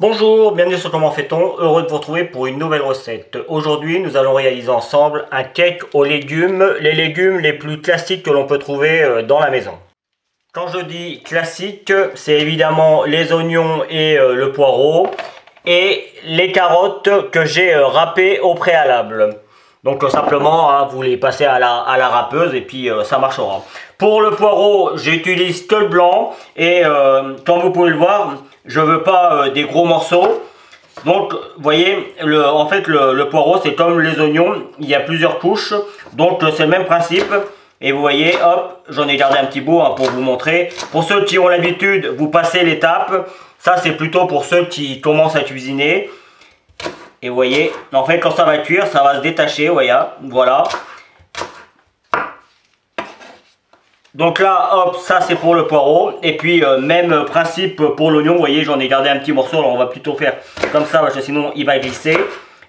Bonjour, bienvenue sur Comment fait-on, heureux de vous retrouver pour une nouvelle recette. Aujourd'hui, nous allons réaliser ensemble un cake aux légumes, les légumes les plus classiques que l'on peut trouver dans la maison. Quand je dis classique, c'est évidemment les oignons et le poireau et les carottes que j'ai râpées au préalable. Donc simplement, hein, vous les passez à la râpeuse et puis ça marchera. Pour le poireau, j'utilise que le blanc et comme vous pouvez le voir, je veux pas des gros morceaux. Donc vous voyez, en fait le poireau c'est comme les oignons, il y a plusieurs couches. Donc c'est le même principe. Et vous voyez, hop, j'en ai gardé un petit bout hein, pour vous montrer. Pour ceux qui ont l'habitude, vous passez l'étape. Ça c'est plutôt pour ceux qui commencent à cuisiner. Et vous voyez, en fait quand ça va cuire, ça va se détacher, vous voyez, voilà. Donc là, hop, ça c'est pour le poireau. Et puis même principe pour l'oignon, vous voyez, j'en ai gardé un petit morceau. Alors on va plutôt faire comme ça, parce que sinon il va glisser.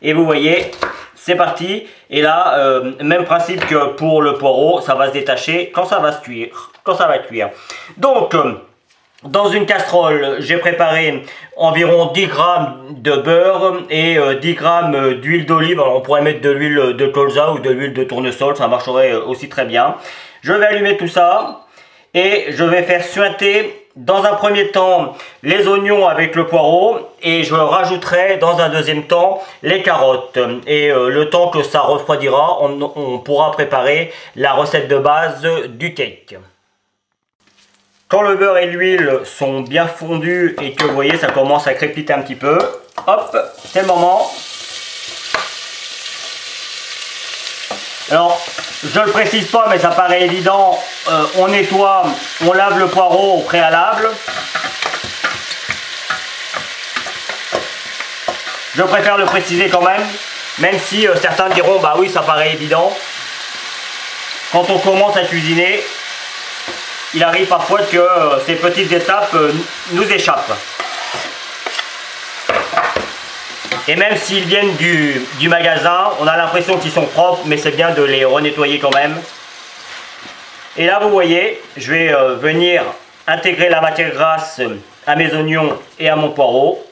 Et vous voyez, c'est parti. Et là, même principe que pour le poireau, ça va se détacher quand ça va se cuire. Donc, dans une casserole, j'ai préparé environ 10 g de beurre et 10 g d'huile d'olive. Alors on pourrait mettre de l'huile de colza ou de l'huile de tournesol, ça marcherait aussi très bien. Je vais allumer tout ça et je vais faire suinter dans un premier temps les oignons avec le poireau et je rajouterai dans un deuxième temps les carottes. Et le temps que ça refroidira, on pourra préparer la recette de base du cake. Quand le beurre et l'huile sont bien fondus et que vous voyez ça commence à crépiter un petit peu, hop, c'est le moment. Alors, je ne le précise pas mais ça paraît évident, on nettoie, on lave le poireau au préalable. Je préfère le préciser quand même si certains diront bah oui ça paraît évident. Quand on commence à cuisiner, il arrive parfois que ces petites étapes nous échappent. Et même s'ils viennent du magasin, on a l'impression qu'ils sont propres, mais c'est bien de les renettoyer quand même. Et là, vous voyez, je vais venir intégrer la matière grasse à mes oignons et à mon poireau.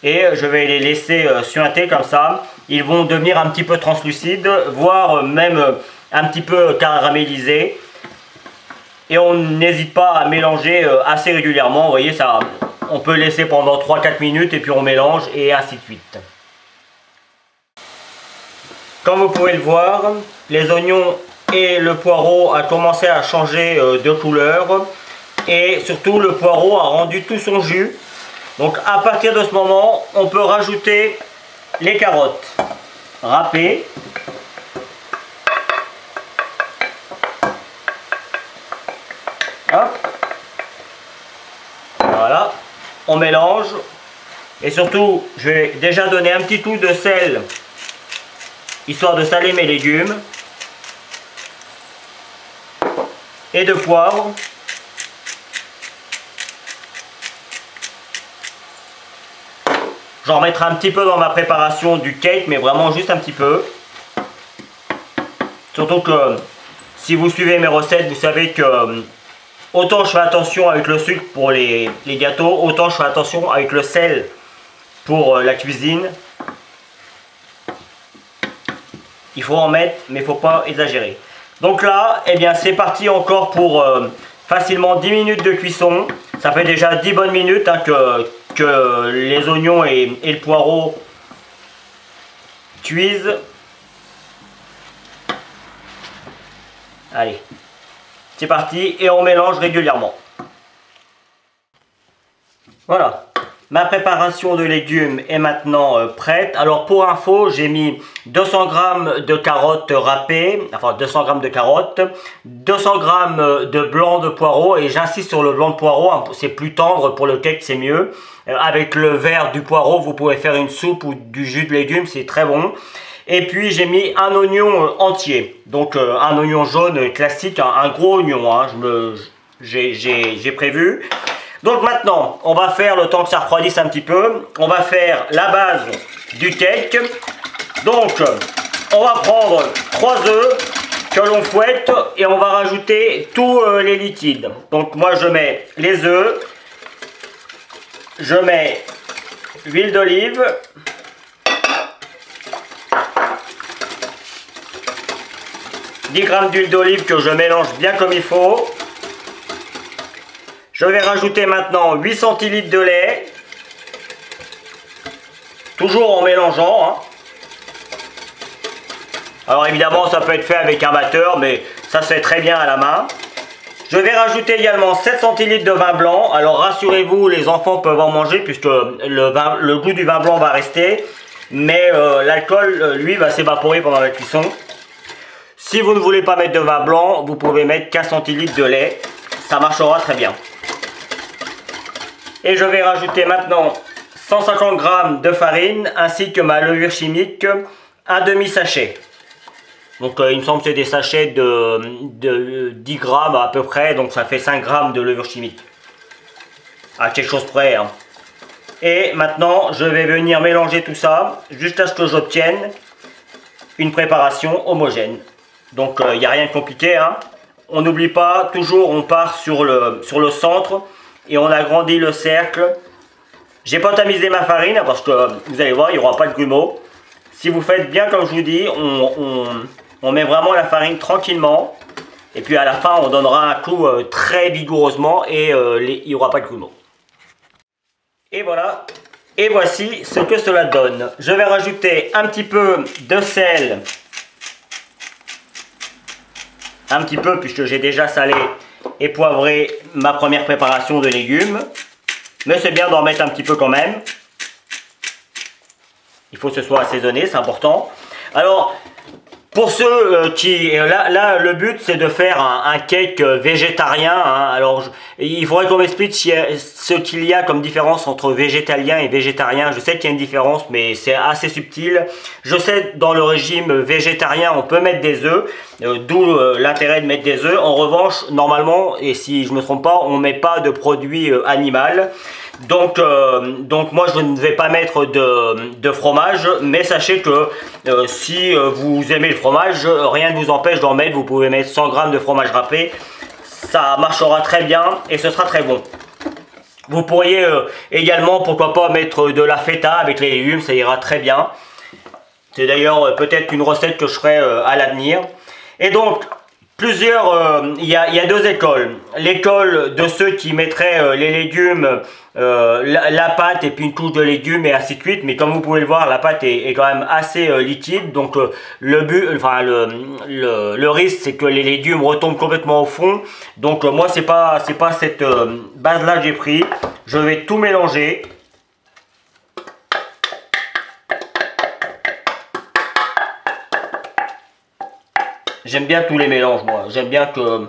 Et je vais les laisser suinter comme ça. Ils vont devenir un petit peu translucides, voire même un petit peu caramélisés. Et on n'hésite pas à mélanger assez régulièrement. Vous voyez, ça, on peut laisser pendant 3-4 minutes et puis on mélange et ainsi de suite. Comme vous pouvez le voir, les oignons et le poireau a commencé à changer de couleur. Et surtout, le poireau a rendu tout son jus. Donc à partir de ce moment, on peut rajouter les carottes râpées. Hop. Voilà, on mélange et surtout je vais déjà donner un petit coup de sel histoire de saler mes légumes et de poivre. J'en remettrai un petit peu dans ma préparation du cake, mais vraiment juste un petit peu. Surtout que si vous suivez mes recettes, vous savez que autant je fais attention avec le sucre pour les gâteaux, autant je fais attention avec le sel pour la cuisine. Il faut en mettre, mais il ne faut pas exagérer. Donc là, eh bien c'est parti encore pour facilement 10 minutes de cuisson. Ça fait déjà 10 bonnes minutes hein, que les oignons et le poireau cuisent. Allez. C'est parti et on mélange régulièrement. Voilà, ma préparation de légumes est maintenant prête. Alors pour info, j'ai mis 200 g de carottes râpées, enfin 200 g de carottes, 200 g de blanc de poireau et j'insiste sur le blanc de poireau, hein, c'est plus tendre pour le cake, c'est mieux. Avec le vert du poireau, vous pouvez faire une soupe ou du jus de légumes, c'est très bon. Et puis j'ai mis un oignon entier, donc un oignon jaune classique, un gros oignon, hein, j'ai prévu. Donc maintenant, on va faire, le temps que ça refroidisse un petit peu, on va faire la base du cake. Donc, on va prendre 3 œufs que l'on fouette et on va rajouter tous les liquides. Donc moi je mets les œufs, je mets l'huile d'olive. « 10 g d'huile d'olive que je mélange bien comme il faut. Je vais rajouter maintenant 8 centilitres de lait. Toujours en mélangeant. Hein. Alors évidemment, ça peut être fait avec un batteur, mais ça se fait très bien à la main. Je vais rajouter également 7 centilitres de vin blanc. Alors rassurez-vous, les enfants peuvent en manger puisque le goût du vin blanc va rester. Mais l'alcool, lui, va s'évaporer pendant la cuisson. Si vous ne voulez pas mettre de vin blanc, vous pouvez mettre 15 centilitres de lait. Ça marchera très bien. Et je vais rajouter maintenant 150 g de farine ainsi que ma levure chimique, un demi-sachet. Donc il me semble que c'est des sachets de 10 g à peu près, donc ça fait 5 g de levure chimique. À quelque chose près. Hein. Et maintenant, je vais venir mélanger tout ça jusqu'à ce que j'obtienne une préparation homogène. Donc il n'y a rien de compliqué. Hein. On n'oublie pas, toujours on part sur le centre et on agrandit le cercle. J'ai pas tamisé ma farine parce que vous allez voir, il n'y aura pas de grumeaux. Si vous faites bien comme je vous dis, on met vraiment la farine tranquillement. Et puis à la fin, on donnera un coup très vigoureusement et il n'y aura pas de grumeaux. Et voilà. Et voici ce que cela donne. Je vais rajouter un petit peu de sel. Un petit peu puisque j'ai déjà salé et poivré ma première préparation de légumes. Mais c'est bien d'en mettre un petit peu quand même. Il faut que ce soit assaisonné, c'est important. Alors, pour ceux qui... Là, le but, c'est de faire un cake végétarien. Hein. Alors, il faudrait qu'on m'explique ce qu'il y a comme différence entre végétalien et végétarien. Je sais qu'il y a une différence, mais c'est assez subtil. Je sais, dans le régime végétarien, on peut mettre des œufs. D'où l'intérêt de mettre des œufs. En revanche, normalement, et si je ne me trompe pas, on ne met pas de produit animal. Donc moi je ne vais pas mettre de fromage, mais sachez que si vous aimez le fromage, rien ne vous empêche d'en mettre. Vous pouvez mettre 100 g de fromage râpé, ça marchera très bien et ce sera très bon. Vous pourriez également, pourquoi pas, mettre de la feta avec les légumes, ça ira très bien. C'est d'ailleurs peut-être une recette que je ferai à l'avenir. Et donc, il y a deux écoles. L'école de ceux qui mettraient les légumes, la pâte et puis une couche de légumes et ainsi de suite. Mais comme vous pouvez le voir, la pâte est quand même assez liquide. Donc le risque, c'est que les légumes retombent complètement au fond. Donc moi, c'est pas cette base-là que j'ai pris. Je vais tout mélanger. J'aime bien tous les mélanges, moi. J'aime bien que...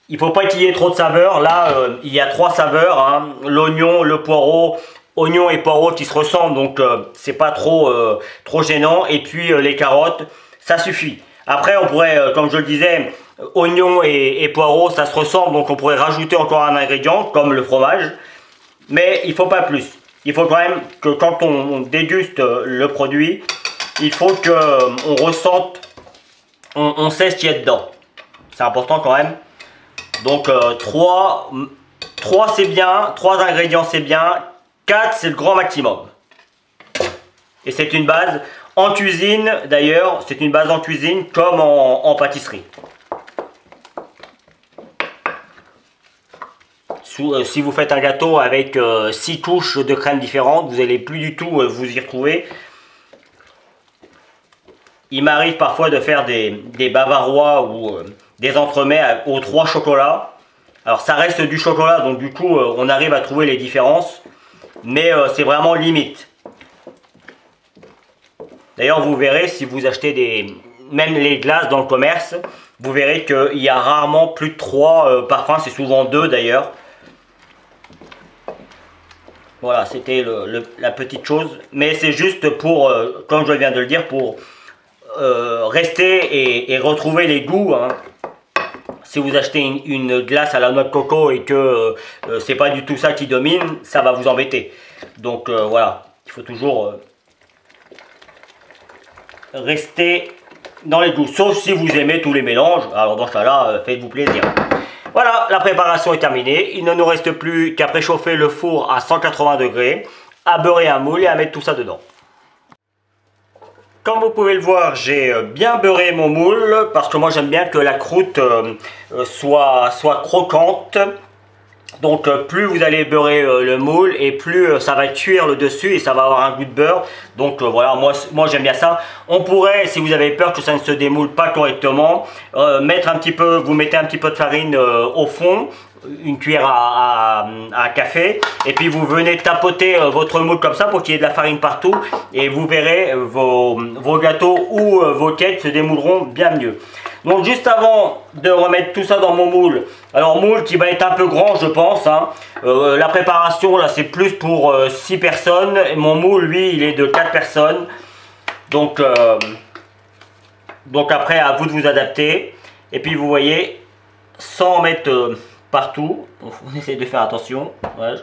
Il ne faut pas qu'il y ait trop de saveurs. Là, il y a 3 saveurs. Hein. L'oignon, le poireau, oignon et poireau qui se ressemblent. Donc, c'est pas trop gênant. Et puis, les carottes, ça suffit. Après, on pourrait, comme je le disais, oignon et poireau, ça se ressemble. Donc, on pourrait rajouter encore un ingrédient, comme le fromage. Mais il ne faut pas plus. Il faut quand même que quand on déguste le produit... Il faut qu'on ressente, on sait ce qu'il y a dedans. C'est important quand même. Donc 3 c'est bien, 3 ingrédients c'est bien, 4 c'est le grand maximum. Et c'est une base en cuisine, d'ailleurs, c'est une base en cuisine comme en pâtisserie. Si vous faites un gâteau avec 6 couches de crème différentes, vous n'allez plus du tout vous y retrouver. Il m'arrive parfois de faire des bavarois ou des entremets aux 3 chocolats. Alors ça reste du chocolat, donc du coup on arrive à trouver les différences. Mais c'est vraiment limite. D'ailleurs vous verrez, si vous achetez même les glaces dans le commerce, vous verrez qu'il y a rarement plus de 3 parfums, c'est souvent 2 d'ailleurs. Voilà, c'était la petite chose. Mais c'est juste pour, comme je viens de le dire, pour... rester et retrouver les goûts. Hein. Si vous achetez une glace à la noix de coco et que c'est pas du tout ça qui domine, ça va vous embêter. Donc voilà, il faut toujours rester dans les goûts. Sauf si vous aimez tous les mélanges. Alors dans ce cas-là, faites-vous plaisir. Voilà, la préparation est terminée. Il ne nous reste plus qu'à préchauffer le four à 180 degrés, à beurrer un moule et à mettre tout ça dedans. Comme vous pouvez le voir, j'ai bien beurré mon moule parce que moi j'aime bien que la croûte soit croquante. Donc plus vous allez beurrer le moule et plus ça va cuire le dessus et ça va avoir un goût de beurre. Donc voilà, moi j'aime bien ça. On pourrait, si vous avez peur que ça ne se démoule pas correctement, mettre un petit peu, vous mettez un petit peu de farine au fond, une cuillère à café, et puis vous venez tapoter votre moule comme ça pour qu'il y ait de la farine partout et vous verrez vos gâteaux ou vos cakes se démouleront bien mieux. Donc juste avant de remettre tout ça dans mon moule, alors moule qui va être un peu grand je pense, hein. La préparation là c'est plus pour 6 personnes, et mon moule lui il est de 4 personnes, donc après à vous de vous adapter, et puis vous voyez, sans en mettre partout, on essaie de faire attention, ouais.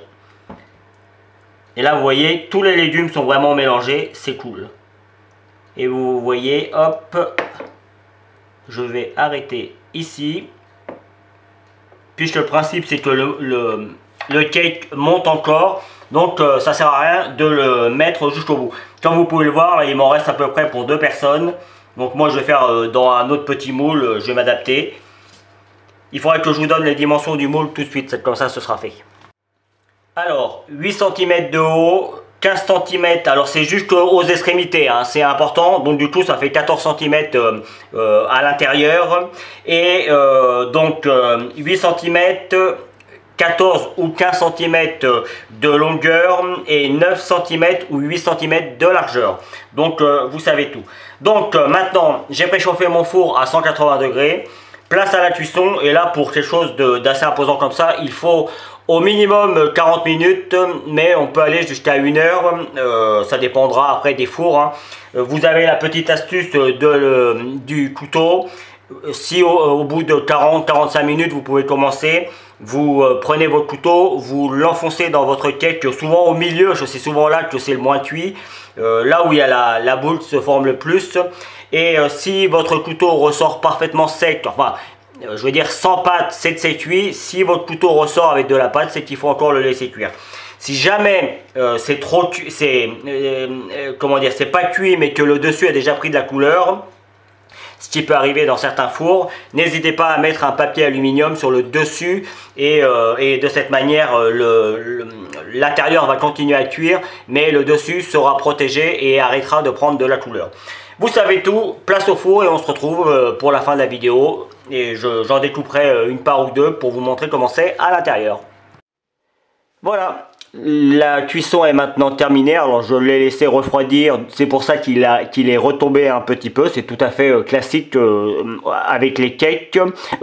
Et là vous voyez tous les légumes sont vraiment mélangés, c'est cool, et vous voyez hop, je vais arrêter ici, puisque le principe c'est que le cake monte encore, donc ça sert à rien de le mettre jusqu'au bout. Comme vous pouvez le voir, là, il m'en reste à peu près pour 2 personnes, donc moi je vais faire dans un autre petit moule, je vais m'adapter. Il faudrait que je vous donne les dimensions du moule tout de suite, comme ça ce sera fait. Alors 8 cm de haut, 15 cm, alors c'est juste aux extrémités, hein, c'est important, donc du coup ça fait 14 cm à l'intérieur, et donc 8 cm, 14 ou 15 cm de longueur et 9 cm ou 8 cm de largeur, donc vous savez tout. Donc maintenant j'ai préchauffé mon four à 180 degrés, place à la cuisson, et là pour quelque chose d'assez imposant comme ça, il faut au minimum 40 minutes, mais on peut aller jusqu'à 1 heure, ça dépendra après des fours, hein. Vous avez la petite astuce du couteau, si au bout de 40-45 minutes vous pouvez commencer, vous prenez votre couteau, vous l'enfoncez dans votre cake, souvent au milieu, c'est souvent là que c'est le moins cuit, là où il y a la boule se forme le plus, et si votre couteau ressort parfaitement sec, enfin je veux dire sans pâte, c'est que c'est cuit. Si votre couteau ressort avec de la pâte, c'est qu'il faut encore le laisser cuire. Si jamais c'est trop cuit, comment dire, c'est pas cuit mais que le dessus a déjà pris de la couleur, ce qui peut arriver dans certains fours, n'hésitez pas à mettre un papier aluminium sur le dessus, et de cette manière l'intérieur va continuer à cuire mais le dessus sera protégé et arrêtera de prendre de la couleur. Vous savez tout, place au four et on se retrouve pour la fin de la vidéo, et j'en découperai une part ou deux pour vous montrer comment c'est à l'intérieur. Voilà, la cuisson est maintenant terminée, alors je l'ai laissé refroidir, c'est pour ça qu'il est retombé un petit peu, c'est tout à fait classique avec les cakes,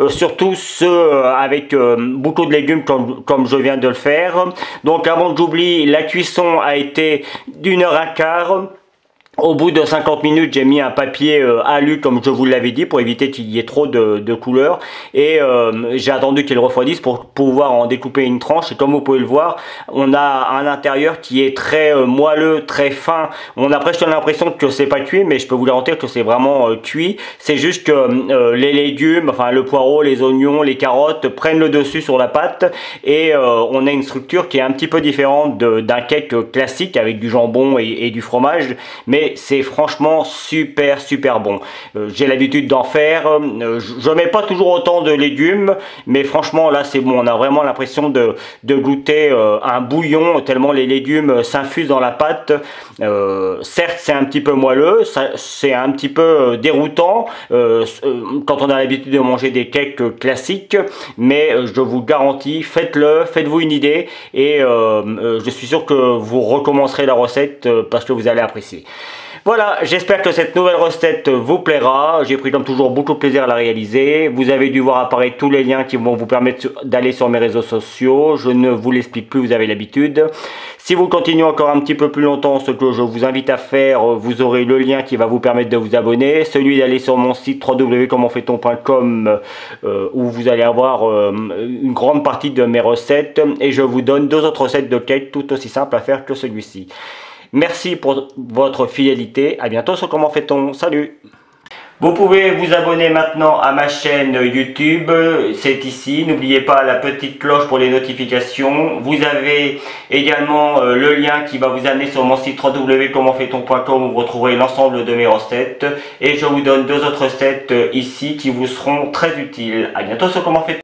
surtout ceux avec beaucoup de légumes comme je viens de le faire. Donc avant que j'oublie, la cuisson a été d'1 heure et quart. Au bout de 50 minutes, j'ai mis un papier alu comme je vous l'avais dit pour éviter qu'il y ait trop de couleurs, et j'ai attendu qu'il refroidisse pour pouvoir en découper une tranche, et comme vous pouvez le voir, on a un intérieur qui est très moelleux, très fin. On a presque l'impression que c'est pas cuit, mais je peux vous garantir que c'est vraiment cuit. C'est juste que les légumes, enfin le poireau, les oignons, les carottes prennent le dessus sur la pâte, et on a une structure qui est un petit peu différente d'un cake classique avec du jambon et du fromage, mais c'est franchement super bon. J'ai l'habitude d'en faire, je mets pas toujours autant de légumes, mais franchement là c'est bon, on a vraiment l'impression de goûter un bouillon tellement les légumes s'infusent dans la pâte. Certes c'est un petit peu moelleux, c'est un petit peu déroutant quand on a l'habitude de manger des cakes classiques, mais je vous garantis, faites-le, faites-vous une idée, et je suis sûr que vous recommencerez la recette parce que vous allez apprécier. Voilà, j'espère que cette nouvelle recette vous plaira. J'ai pris comme toujours beaucoup de plaisir à la réaliser. Vous avez dû voir apparaître tous les liens qui vont vous permettre d'aller sur mes réseaux sociaux. Je ne vous l'explique plus, vous avez l'habitude. Si vous continuez encore un petit peu plus longtemps, ce que je vous invite à faire, vous aurez le lien qui va vous permettre de vous abonner. Celui d'aller sur mon site www.commenfaitton.com où vous allez avoir une grande partie de mes recettes. Et je vous donne 2 autres recettes de cake tout aussi simples à faire que celui-ci. Merci pour votre fidélité. À bientôt sur Comment fait-on. Salut! Vous pouvez vous abonner maintenant à ma chaîne YouTube, c'est ici. N'oubliez pas la petite cloche pour les notifications. Vous avez également le lien qui va vous amener sur mon site www.commentfaiton.com où vous retrouverez l'ensemble de mes recettes. Et je vous donne 2 autres recettes ici qui vous seront très utiles. À bientôt sur Comment Fait-on.